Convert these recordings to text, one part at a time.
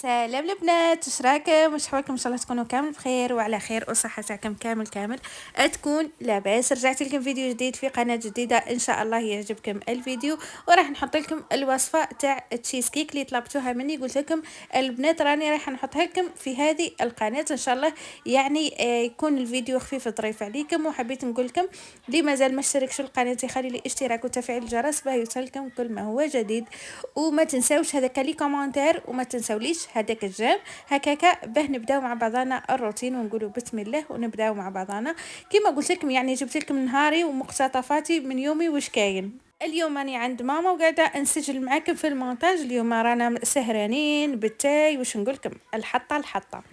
سلام البنات، واش راكم؟ واش حوالكم؟ ان شاء الله تكونوا كامل بخير وعلى خير وصحه تاعكم كامل تكون لاباس. رجعت لكم فيديو جديد في قناه جديده، ان شاء الله يعجبكم الفيديو. وراح نحط لكم الوصفه تاع التشيز كيك اللي طلبتوها مني. قلت لكم البنات راني راح نحطها لكم في هذه القناه ان شاء الله. يعني يكون الفيديو خفيف ظريف عليكم. وحبيت نقول لكم اللي مازال ما اشتركش في القناه يخلي لي اشتراك وتفعيل الجرس باه يوصلكم كل ما هو جديد. وما تنساوش هذاك لي كومونتير، وما تنساوليش هذاك الجيم هكاكا باه نبداو مع بعضنا الروتين ونقولوا بسم الله ونبداو مع بعضنا. كما قلت لكم يعني جبت لكم نهاري ومقتطفاتي من يومي واش كاين. اليوم راني عند ماما وقاعده انسجل معاكم في المونتاج. اليوم رانا سهرانين بالتاي واش نقول لكم الحطه.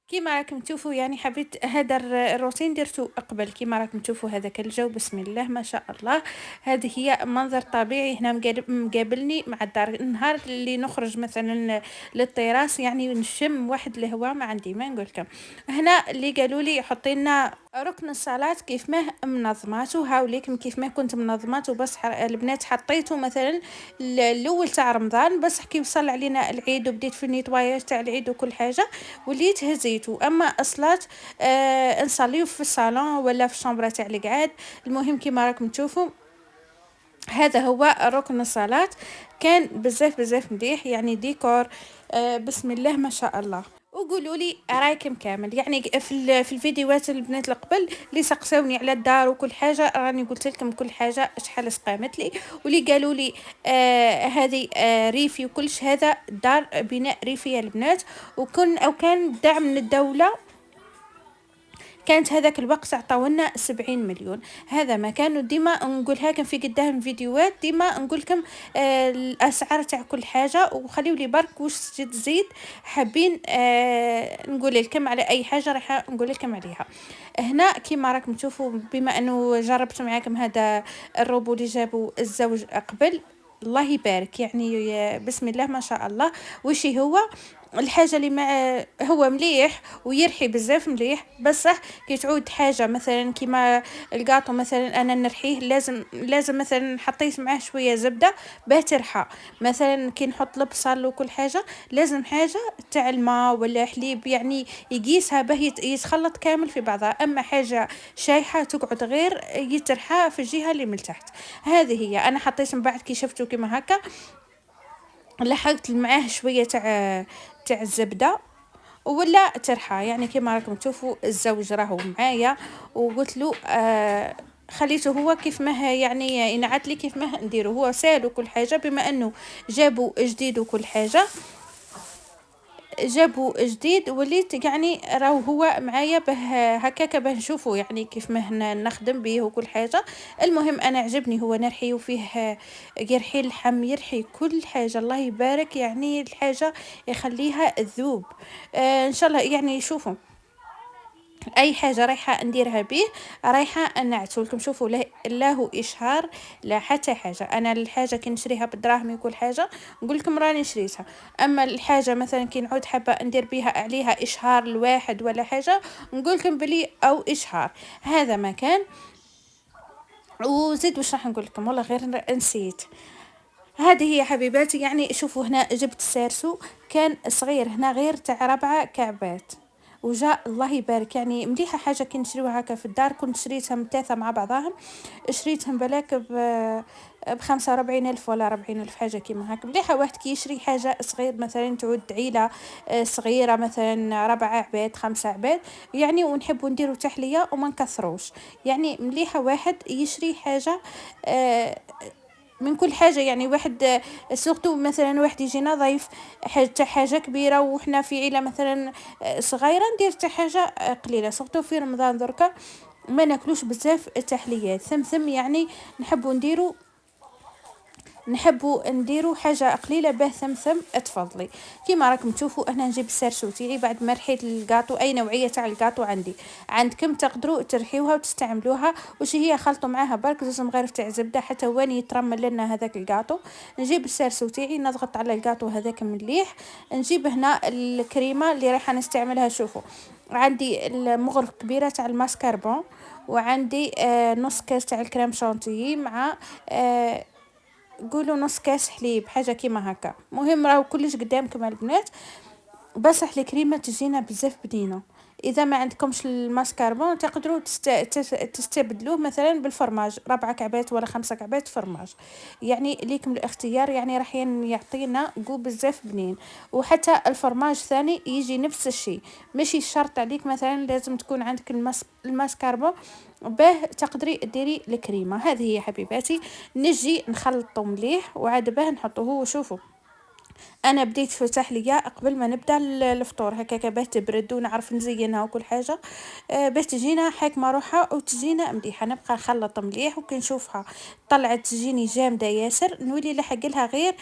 كيما راكم تشوفوا يعني حبيت هذا الروتين درتو قبل. كيما راكم تشوفوا هذاك الجو بسم الله ما شاء الله. هذه هي منظر طبيعي هنا مقابلني مع الدار. النهار اللي نخرج مثلا للطراس يعني نشم واحد الهواء ما عندي ما نقولكم. هنا اللي قالوا لي حطي لنا ركن الصلاة كيف ما منظماتو. هاوليكم كيف ما كنت منظماتو، بس البنات حطيتو مثلا الاول تاع رمضان، بس كي وصل علينا العيد وبديت في النيطواياج تاع العيد وكل حاجه وليت هزيتو. اما الصلاه نصليو في الصالون ولا في الشامبره تاع القعاد. المهم كيما راكم تشوفوا هذا هو ركن الصلاة. كان بزاف مليح يعني ديكور بسم الله ما شاء الله. وقولوا لي رايكم كامل يعني في الفيديوهات البنات القبل اللي سقسوني على الدار وكل حاجه راني قلت لكم كل حاجه شحال سقامت لي. واللي قالوا لي هذه ريفي وكلش. هذا دار بناء ريفي يا البنات. كان دعم من الدوله. كانت هذاك الوقت عطاونا 70 مليون. هذا ما كانوا ديما نقولها لكم في قدام فيديوهات. ديما نقول لكم الاسعار تاع كل حاجه. وخليوا لي برك واش تزيد حابين نقول لكم على اي حاجه راح نقول لكم عليها. هنا كيما راكم تشوفوا بما انه جربت معاكم هذا الروبو اللي جابوا الزوج قبل. الله يبارك يعني بسم الله ما شاء الله. وش هو الحاجه اللي مع هو مليح ويرحي بزاف مليح. بصح كي تعود حاجه مثلا كيما القاطو مثلا انا نرحيه لازم مثلا حطيت معاه شويه زبده باه ترحى. مثلا كي نحط البصل وكل حاجه لازم حاجه تاع الماء ولا حليب يعني يقيسها باه يتخلط كامل في بعضها. اما حاجه شايحه تقعد غير يترحى في الجهه اللي من تحت. هذه هي انا حطيت من بعد كي شفتوا كيما هكا لحقت معاه شويه تاع الزبده ولا ترحى. يعني كما راكم تشوفوا الزوج راهو معايا وقلت له خليته هو كيف ما يعني ينعت لي كيف ما نديره. هو سال وكل حاجه بما انه جابوا جديد وكل حاجه جابوا جديد وليت يعني راهو هو معايا به هكاك باه نشوفوا يعني كيف ما نخدم به وكل حاجه. المهم انا عجبني هو نرحي وفيه يرحي اللحم يرحي كل حاجه. الله يبارك يعني الحاجه يخليها الذوب. ان شاء الله يعني شوفوا اي حاجه رايحه نديرها به رايحه نعتو لكم. شوفوا لا هو اشهار لا حتى حاجه. انا الحاجه كي نشريها بالدراهم وكل حاجه نقول لكم راني شريتها. اما الحاجه مثلا كي نعود حابه ندير بها عليها اشهار الواحد ولا حاجه نقول لكم بلي او اشهار. هذا مكان. وزيد واش راح نقول لكم والله غير نسيت. هذه هي حبيباتي يعني شوفوا هنا جبت سارسو كان صغير هنا غير تاع 4 كعبات وجاء الله يبارك يعني مليحه حاجه كي نشريوها هكا في الدار. كنت شريتهم ثلاثه مع بعضهم شريتهم بلاك ب45,000 ولا 40,000 حاجه كيما هكا. مليحه واحد كي يشري حاجه صغير مثلا تعود عيله صغيره مثلا 4 عباد 5 عباد يعني ونحبوا نديروا تحليه وما نكثروش. يعني مليحه واحد يشري حاجه من كل حاجه. يعني واحد سورتو مثلا واحد يجينا ضيف حاجه كبيره وحنا في عيله مثلا صغيره ندير حتى حاجه قليله. سورتو في رمضان دركا ما ناكلوش بزاف التحليات ثم يعني نحبوا نديروا حاجه قليله باه ثم تفضلي. كيما راكم تشوفوا انا نجيب السرسو تاعي بعد ما رحيت الكاطو. اي نوعيه تاع الكاطو عندكم تقدروا ترحيوها وتستعملوها. وش هي خلطوا معاها برك زوز مغارف تاع زبده حتى وين يترمل لنا هذاك الكاطو. نجيب السرسو تاعي نضغط على الكاطو هذاك مليح. نجيب هنا الكريمه اللي راح نستعملها. شوفوا عندي المغرف كبيره تاع الماسكربون وعندي نص كاس تاع الكريم شانتيي مع قولوا نص كاس حليب حاجه كيما هكا. مهم راهو كلش قدامكم البنات. بصح الكريمه تجينا بزاف بنينه. اذا ما عندكمش الماسكربون تقدروا تستبدلوه مثلا بالفرماج، 4 كعبات ولا 5 كعبات فرماج، يعني ليكم الاختيار، يعني راح يعطينا جو بزاف بنين. وحتى الفرماج ثاني يجي نفس الشيء، ماشي شرط عليك مثلا لازم تكون عندك الماسكربون باه تقدري ديري الكريمه. هذه هي حبيباتي، نجي نخلطو مليح وعاد باه نحطوه. وشوفوا انا بديت فتح ليا قبل ما نبدا الفطور هكاك باه تبرد ونعرف نزينها وكل حاجه، باش تجينا حاكمه روحها وتجينا مليحه. نبقى نخلط مليح وكي نشوفها طلعت تجيني جامده ياسر نولي لحق لها غير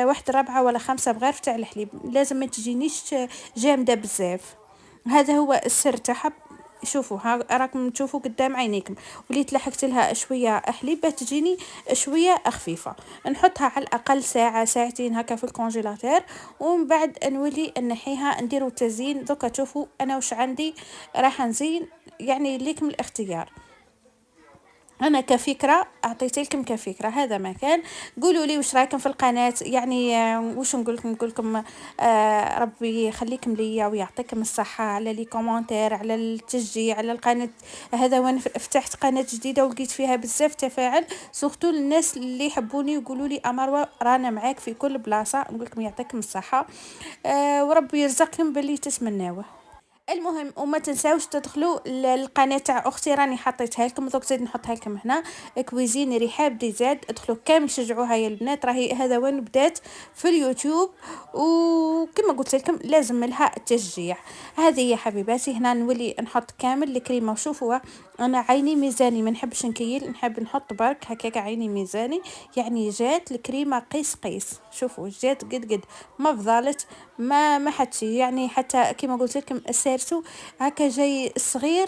واحد 4 ولا 5 بغارف تاع الحليب، لازم ما تجينيش جامده بزاف. هذا هو السر تاعها. شوفوا راكم تشوفوا قدام عينيكم، وليت لحقت لها شويه حليب باه تجيني شويه خفيفه. نحطها على الاقل ساعه ساعتين هكا في الكونجيلاتير، ومن بعد نولي نحيها نديرو تزيين. دوكا تشوفوا انا واش عندي راح نزين، يعني ليكم الاختيار. انا كفكره اعطيت لكم كفكره، هذا ما كان. قولوا لي واش رايكم في القناه، يعني واش نقول لكم ربي يخليكم ليا ويعطيكم الصحه، على لي كومونتير، على التشجيع على القناه. هذا وانا فتحت قناه جديده ولقيت فيها بزاف تفاعل، سورتو الناس اللي يحبوني ويقولوا لي امروه رانا معاك في كل بلاصه، نقول لكم يعطيكم الصحه وربي يرزقكم باللي تتمناوه. المهم وما تنساوش تدخلوا القناه تاع اختي، راني حطيتها لكم دوك زيد نحطها لكم هنا، كويزين رحاب دي زاد. ادخلوا كامل شجعوها يا البنات، راهي هذا وين بدات في اليوتيوب، وكما قلت لكم لازم لها التشجيع. هذه يا حبيباتي هنا نولي نحط كامل الكريمه. وشوفوا انا عيني ميزاني، ما نحبش نكيل، نحب نحط برك هكاك عيني ميزاني، يعني جات الكريمه قيس قيس. شوفوا جات قد ما فضلت، ما حتى يعني حتى كما قلت لكم السارسو هكا جاي صغير،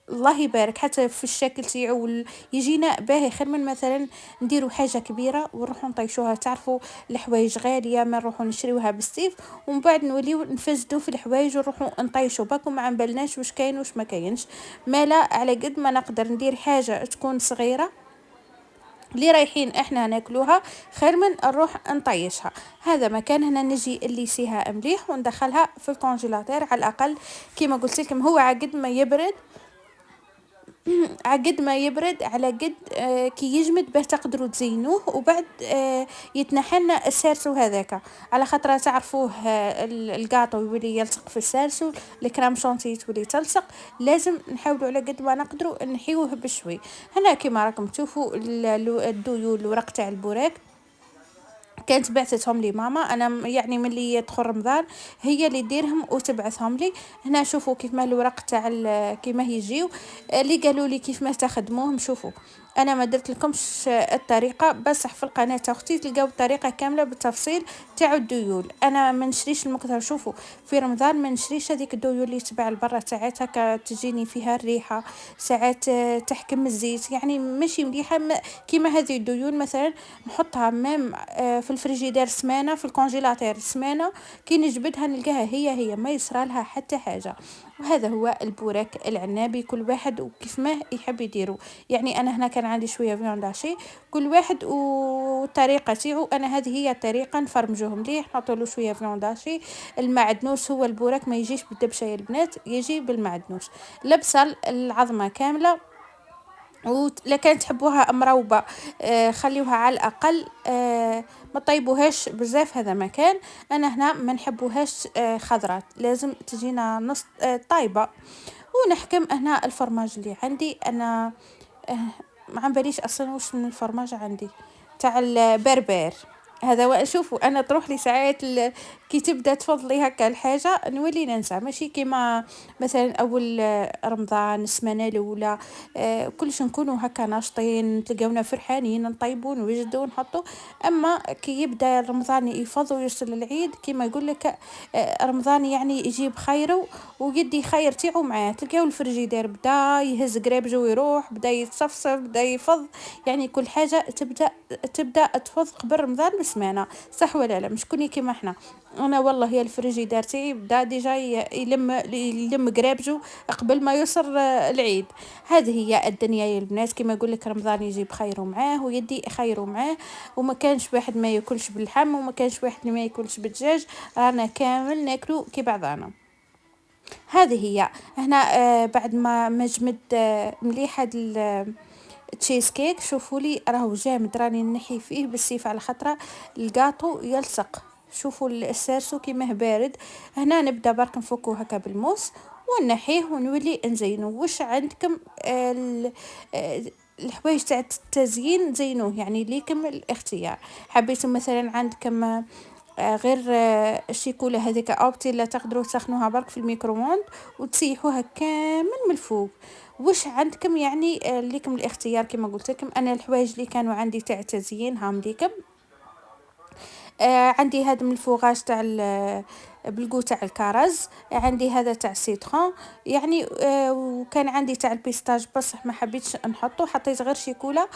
الله يبارك حتى في الشكل تاعو يجينا باهي، خير من مثلا نديروا حاجه كبيره ونروحوا نطيشوها. تعرفوا الحوايج غاليه، ما نروحوا نشريوها بالسيف ومن بعد نوليو نفسدوا في الحوايج ونروحوا نطيشوا باكم ما بالناش واش كاين واش ما كاينش. ما لا، على قد ما نقدر ندير حاجه تكون صغيره اللي رايحين احنا ناكلوها خير من نروح نطيشها. هذا مكان هنا نجي اللي سيها مليح وندخلها في الكونجيلاتير على الاقل كيما قلت لكم، هو عقد ما يبرد عقد ما يبرد على قد كي يجمد باه تقدروا تزينوه. وبعد يتنحلنا السارسو هذاك، على خاطر تعرفوه القاطو يولي يلصق في السارسو، الكرام شونتي تولي تلصق، لازم نحاولوا على قد ما نقدروا نحيوه بشوي. هنا كيما راكم تشوفوا الديول الورق تاع البوراك كانت بعثتهم لي ماما، انا يعني ملي يدخل رمضان هي اللي ديرهم وتبعثهم لي. هنا شوفوا كيف ما الورق تاع كيما يجيو، اللي قالوا لي كيف ما تخدموهم. شوفوا انا ما درت لكمش الطريقه، بصح في القناه اختي تلقاو الطريقه كامله بالتفصيل تاع الديول. انا ما نشريش المكثر، شوفوا في رمضان ما نشريش هذيك الديول اللي تباع البرة، ساعات تجيني فيها الريحه، ساعات تحكم الزيت، يعني ماشي مليحه. كيما هذه الديول مثلا نحطها ميم في الفريجيدير سمانه، في الكونجيلاتير سمانه، كي نجبدها نلقاها هي ما يصرى لها حتى حاجه. وهذا هو البوراك العنابي، كل واحد وكيف ما يحب يديرو. يعني انا هنا كان عندي شويه فيونداشي، كل واحد والطريقه تاعو. انا هذه هي الطريقه، نفرمجوه مليح، نحط له شويه فيونداشي. المعدنوس هو البوراك ما يجيش بالدبشه يا البنات، يجي بالمعدنوس. البصل العظمه كامله، ولا كانت تحبوها مروبه خليوها على الاقل ما طيبوهاش بزاف. هذا مكان انا هنا ما نحبوهاش خضرات، لازم تجينا نص طايبه. ونحكم هنا الفرماج اللي عندي انا ما عم باليش اصلا واش من الفرماج عندي تاع البربر. هذا شوفوا انا تروح لي ساعات كي تبدا تفضلي هكا الحاجه نولي ننسى، ماشي كيما مثلا اول رمضان السمانه الاولى كلش نكونوا هكا ناشطين، تلقاونا فرحانين نطيبوا نوجدوا نحطوا. اما كي يبدا رمضان يفض ويوصل العيد كيما يقول لك رمضان يعني يجيب خيره ويدي خير تاعو معاه، تلقاو الفريجيدير بدا يهز قريب جو يروح، بدا يتصفصف، بدا يفض، يعني كل حاجه تبدا تفض قبل رمضان بسمانه، صح ولا لا؟ مش كوني كيما احنا انا والله يا الفريجيدار تاعي بدا ديجا يلم قرابجو قبل ما يوصل العيد. هذه هي الدنيا يا البنات، كما يقول لك رمضان يجيب خيره معاه ويدي خيره معاه. وما كانش واحد ما ياكلش باللحم وما كانش واحد اللي ما ياكلش بالدجاج، رانا كامل ناكلو كي بعضانا. هذه هي هنا. بعد ما جمد مليح هاد التشيز كيك، شوفوا لي راهو جامد، راني نحي فيه بالسيف على خطره الكاطو يلصق. شوفوا السارسو كيما بارد. هنا نبدا برك نفكو هكا بالموس ونحيه ونولي نزينو. واش عندكم الحوايج تاع التزيين زينوه، يعني ليكم الاختيار. حبيتم مثلا عندكم غير الشيكولا هذيك اوبتي لا تقدروا تسخنوها برك في الميكرووند وتسيحوها كامل من الفوق. وش عندكم يعني ليكم الاختيار. كما قلت لكم انا الحوايج اللي كانوا عندي تاع التزيين هام ليكم. عندي هذا من الفوغاج تاع بالقو تاع الكرز، عندي هذا تاع السيترون يعني. وكان عندي تاع البيستاج بصح ما حبيتش نحطه، حطيت غير شيكولا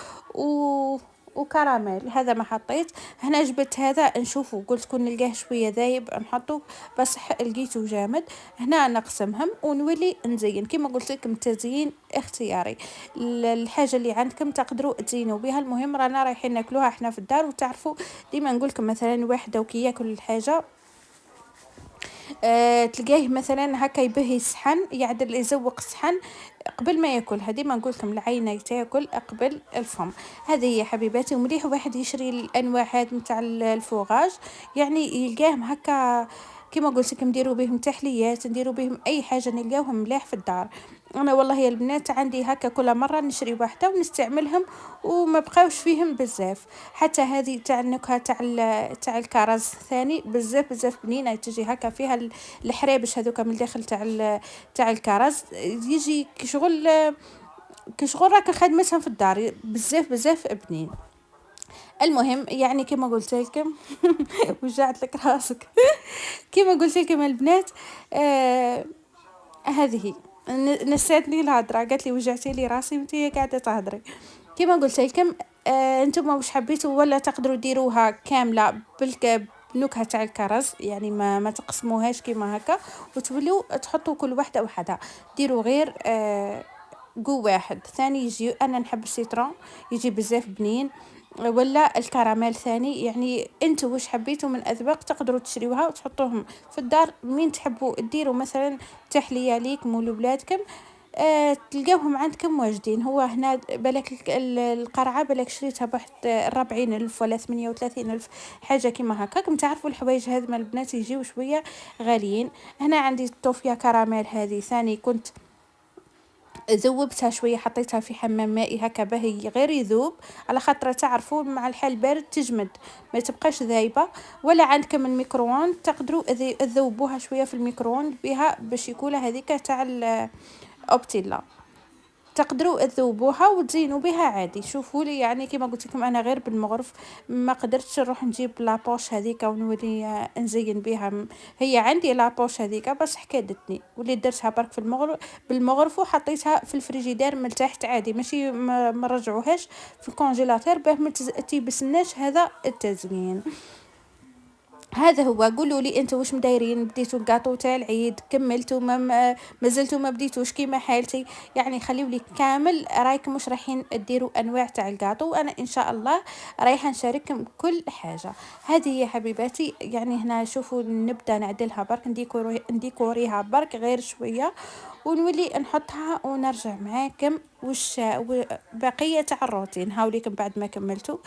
وكراميل، هذا ما حطيت. هنا جبت هذا نشوفه، قلت كون نلقاه شويه ذايب نحطه بصح لقيته جامد. هنا نقسمهم ونولي نزين كما قلت لكم التزيين اختياري. الحاجه اللي عندكم تقدروا تزينوا بها، المهم رانا رايحين ناكلوها احنا في الدار. وتعرفوا ديما نقول لكم مثلا واحد وكي ياكل الحاجه تلقاه مثلا هكا يبهي الصحن، يعدل يزوق الصحن قبل ما ياكلها. ديما نقول لكم العينه تاكل قبل الفم. هذه هي حبيباتي. ومليح واحد يشري الانواع هاد نتاع الفوغاج، يعني يلقاهم هكا كما قلت لكم نديروا بهم تحليات، نديروا بهم اي حاجه نلقاوهم ملاح في الدار. انا والله يا البنات عندي هكا كل مره نشري واحده ونستعملهم وما بقاوش فيهم بزاف. حتى هذه تاع النكهه تاع الكرز ثاني بزاف بزاف بنينه، تجي هكا فيها الحرابش هذوك من الداخل تاع الكرز، يجي كشغل راك خدمتها في الدار بزاف بزاف بنين. المهم يعني كما قلت لكم وجعت لك راسك كما قلت لكم البنات هذه نسيتني الهضره، قالت لي وجعتي لي راسي وانتي قاعده تهضري. كما قلت لكم انتم واش حبيتوا ولا تقدروا ديروها كامله بنكهه تاع الكرز، يعني ما تقسموهاش كيما هكا وتولوا تحطوا كل واحده وحدها. ديروا غير قو واحد ثاني يجي. انا نحب السيترون يجي بزاف بنين، ولا الكراميل ثاني، يعني انتوا واش حبيتوا من اذواق تقدروا تشريوها وتحطوهم في الدار. مين تحبوا ديروا مثلا تحليه ليكم ولولادكم تلقاوهم عندكم واجدين. هو هنا بالك القرعه بالك شريتها بواحد 40,000 ولا 38,000 حاجه كيما هكا. كم تعرفوا الحوايج هذ ما البنات يجيو شويه غاليين. هنا عندي الطوفيه كراميل هذه ثاني كنت ذوبتها شويه، حطيتها في حمام مائي هكا باهي غير يذوب، على خاطر تعرفوا مع الحال بارد تجمد ما تبقاش ذايبه. ولا عندكم الميكرووند تقدروا تذوبوها شويه في الميكرووند بها باش يكون هذيك تاع الاوبتيلا، تقدروا تذوبوها وتزينوا بها عادي. شوفوا لي يعني كما قلت لكم انا غير بالمغرف ما قدرتش نروح نجيب لابوش هذيك ونولي نزين بها. هي عندي لابوش هذيك بس حكادتني ولي درتها برك في بالمغرف وحطيتها في الفريجيدير من تحت عادي، ماشي ما رجعوهاش في الكونجيلاتور باه ما تيبسناش هذا التزيين. هذا هو. قولوا لي انتوا واش مدايرين، بديتوا الكاطو تاع العيد، كملتوا مازلتوا ما بديتوش كيما حالتي؟ يعني خليوا لي كامل رايكم واش رايحين ديروا انواع تاع الكاطو، وانا ان شاء الله رايحه نشارككم كل حاجه. هذه هي حبيباتي. يعني هنا شوفوا نبدا نعدلها برك نديكوريها برك غير شويه ونولي نحطها ونرجع معاكم وش بقيه تاع الروتين. هاوليكم بعد ما كملتوا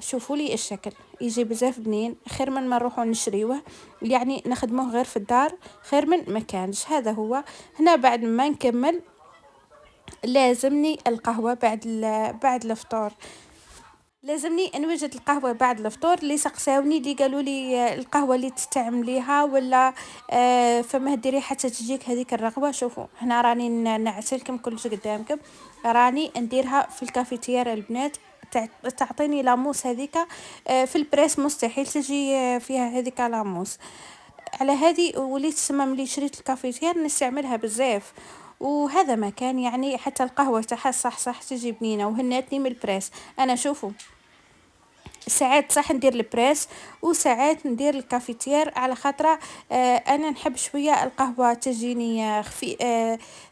شوفوا لي الشكل يجي بزاف بنين، خير من ما نروحوا نشريوه، يعني نخدموه غير في الدار خير من ما كانش. هذا هو. هنا بعد ما نكمل لازمني القهوه بعد الفطور، لازمني نوجد القهوه بعد الفطور. اللي سقساوني اللي قالوا لي القهوه اللي تستعمليها ولا فما ديري حتى تجيك هذيك الرغوه. شوفوا هنا راني نعسلكم كلش قدامكم، راني نديرها في الكافيتير البنات تعطيني لاموس هذيك في البريس مستحيل تجي فيها هذيك لاموس. على هذه وليت تسمى ملي شريت الكافيتير نستعملها بزاف. وهذا مكان يعني حتى القهوه تاعها صح تجي بنينه وهناتني من البريس. انا شوفوا ساعات صح ندير البريس وساعات ندير الكافيتير، على خاطر انا نحب شويه القهوه تجيني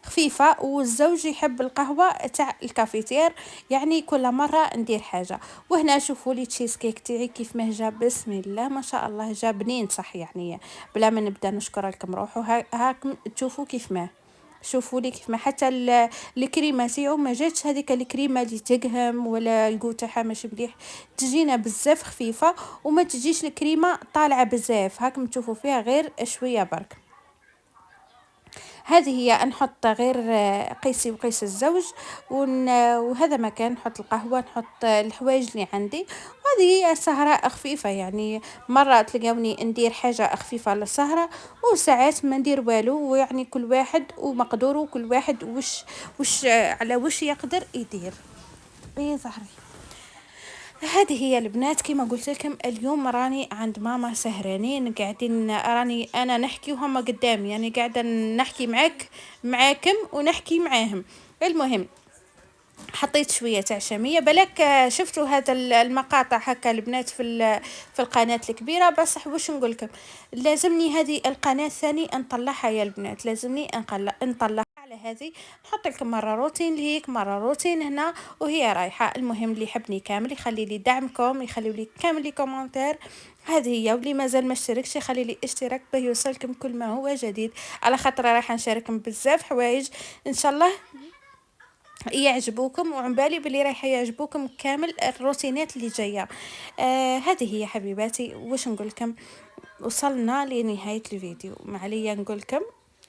خفيفه، والزوج يحب القهوه تاع الكافيتير، يعني كل مره ندير حاجه. وهنا شوفوا لي تشيز كيك تاعي كيف ما جا، بسم الله ما شاء الله جا بنين صح يعني. بلا ما نبدا نشكر لكم روحوا، هاكم تشوفوا كيف ما، شوفوا لي كيف ما حتى الكريمه تاعو ما جاتش هذيك الكريمه اللي تقهم ولا الجو تاعها ماشي مليح، تجينا بزاف خفيفه وما تجيش الكريمه طالعه بزاف، هاكم تشوفوا فيها غير شويه برك. هذه هي نحط غير قيسي وقيس الزوج، وهذا مكان نحط القهوة، نحط الحوايج اللي عندي. وهذه هي سهرة خفيفة يعني، مرة تلقوني ندير حاجة خفيفة للسهرة، وساعات ما ندير والو، ويعني كل واحد ومقدوره، كل واحد وش على وش يقدر يدير. ايه ظهري. هذه هي البنات كما قلت لكم، اليوم راني عند ماما سهرانين قاعدين، راني انا نحكي وهم قدامي، يعني قاعده نحكي معاكم ونحكي معاهم. المهم حطيت شويه تاع شاميه، بلاك شفتوا هذا المقاطع هكا البنات في القناه الكبيره، بصح واش نقول لكم، لازمني هذه القناه الثانيه نطلعها يا البنات، لازمني نطلعها على هذه، نحط لكم مره روتين ليك مره روتين هنا وهي رايحه. المهم اللي يحبني كامل يخلي لي دعمكم، يخلي لي كامل لي كومنتير. هذه هي، واللي مازال ما اشتركش يخلي لي اشتراك به يوصلكم كل ما هو جديد، على خاطر راح نشارككم بزاف حوايج ان شاء الله يعجبوكم، وعن بالي بلي راح يعجبوكم كامل الروتينات اللي جايه. هذه هي حبيباتي، واش نقولكم، وصلنا لنهايه الفيديو، ما عليا نقولكم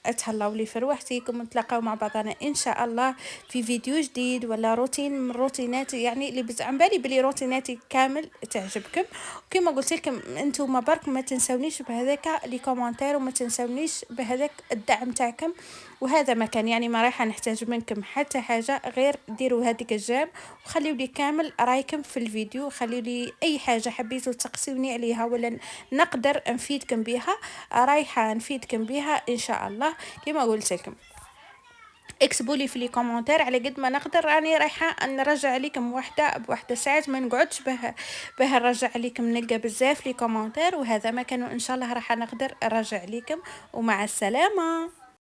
اتهلاو لي في رواحتيكم، ونتلاقاو مع بعضنا ان شاء الله في فيديو جديد ولا روتين من روتيناتي، يعني اللي عن بالي بلي روتيناتي كامل تعجبكم. وكما قلت لكم انتم برك ما تنسونيش بهذاك لي كومونتير، وما تنسونيش بهذاك الدعم تاعكم، وهذا مكان يعني ما رايحه نحتاج منكم حتى حاجه غير ديروا هذيك الجام، وخليوا لي كامل رايكم في الفيديو، خليوا لي اي حاجه حبيتوا تقصوني عليها ولا نقدر نفيدكم بها، رايحه نفيدكم بها ان شاء الله. كما قلت لكم اكتبوا لي في لي كومونتير على قد ما نقدر، راني رايحه نرجع عليكم وحده بوحده، ساعات ما نقعدش نرجع عليكم، نلقى بزاف لي كومونتير، وهذا ما كانوا ان شاء الله راح نقدر نرجع عليكم. ومع السلامه.